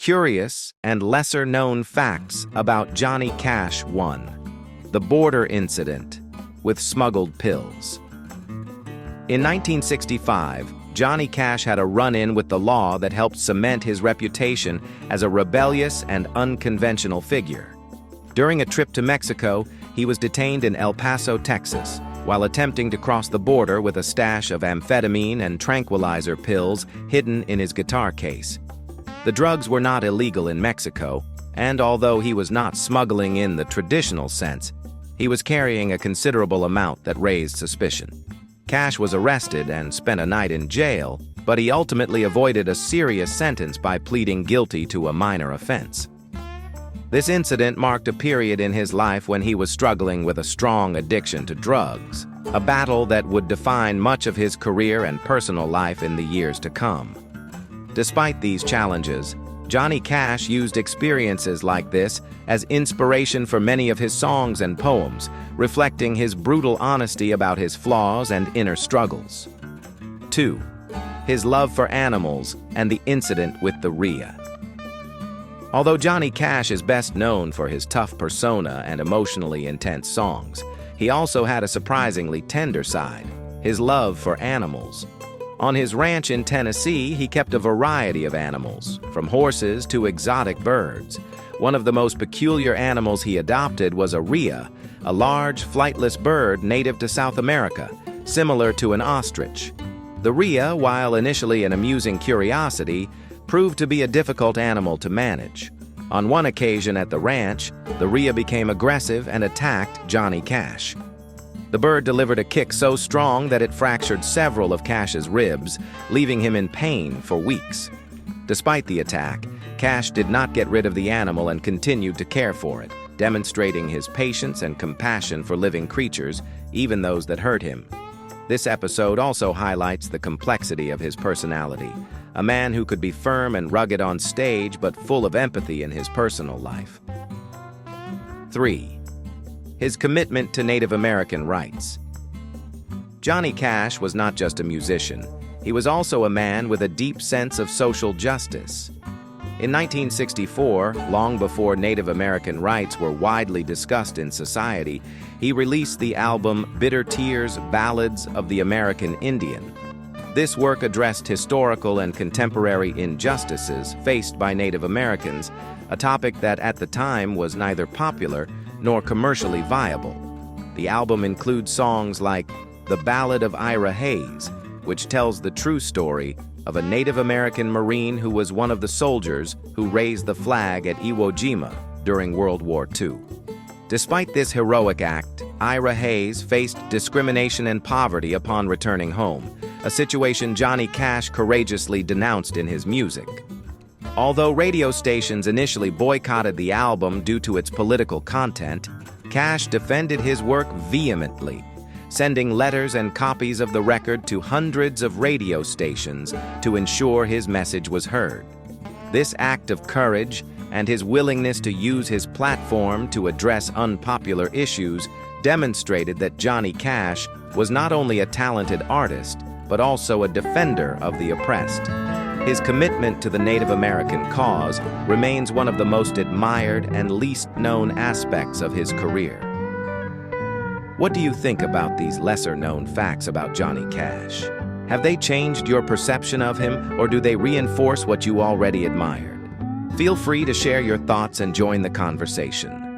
Curious and lesser-known facts about Johnny Cash. 1. The border incident with smuggled pills. In 1965, Johnny Cash had a run-in with the law that helped cement his reputation as a rebellious and unconventional figure. During a trip to Mexico, he was detained in El Paso, Texas, while attempting to cross the border with a stash of amphetamine and tranquilizer pills hidden in his guitar case. The drugs were not illegal in Mexico, and although he was not smuggling in the traditional sense, he was carrying a considerable amount that raised suspicion. Cash was arrested and spent a night in jail, but he ultimately avoided a serious sentence by pleading guilty to a minor offense. This incident marked a period in his life when he was struggling with a strong addiction to drugs, a battle that would define much of his career and personal life in the years to come. Despite these challenges, Johnny Cash used experiences like this as inspiration for many of his songs and poems, reflecting his brutal honesty about his flaws and inner struggles. 2. His love for animals and the incident with the rhea. Although Johnny Cash is best known for his tough persona and emotionally intense songs, he also had a surprisingly tender side, his love for animals. On his ranch in Tennessee, he kept a variety of animals, from horses to exotic birds. One of the most peculiar animals he adopted was a rhea, a large, flightless bird native to South America, similar to an ostrich. The rhea, while initially an amusing curiosity, proved to be a difficult animal to manage. On one occasion at the ranch, the rhea became aggressive and attacked Johnny Cash. The bird delivered a kick so strong that it fractured several of Cash's ribs, leaving him in pain for weeks. Despite the attack, Cash did not get rid of the animal and continued to care for it, demonstrating his patience and compassion for living creatures, even those that hurt him. This episode also highlights the complexity of his personality, a man who could be firm and rugged on stage but full of empathy in his personal life. 3. His commitment to Native American rights. Johnny Cash was not just a musician, he was also a man with a deep sense of social justice. In 1964, long before Native American rights were widely discussed in society, he released the album Bitter Tears: Ballads of the American Indian. This work addressed historical and contemporary injustices faced by Native Americans, a topic that at the time was neither popular nor commercially viable. The album includes songs like The Ballad of Ira Hayes, which tells the true story of a Native American Marine who was one of the soldiers who raised the flag at Iwo Jima during World War II. Despite this heroic act, Ira Hayes faced discrimination and poverty upon returning home, a situation Johnny Cash courageously denounced in his music. Although radio stations initially boycotted the album due to its political content, Cash defended his work vehemently, sending letters and copies of the record to hundreds of radio stations to ensure his message was heard. This act of courage and his willingness to use his platform to address unpopular issues demonstrated that Johnny Cash was not only a talented artist, but also a defender of the oppressed. His commitment to the Native American cause remains one of the most admired and least known aspects of his career. What do you think about these lesser-known facts about Johnny Cash? Have they changed your perception of him, or do they reinforce what you already admired? Feel free to share your thoughts and join the conversation.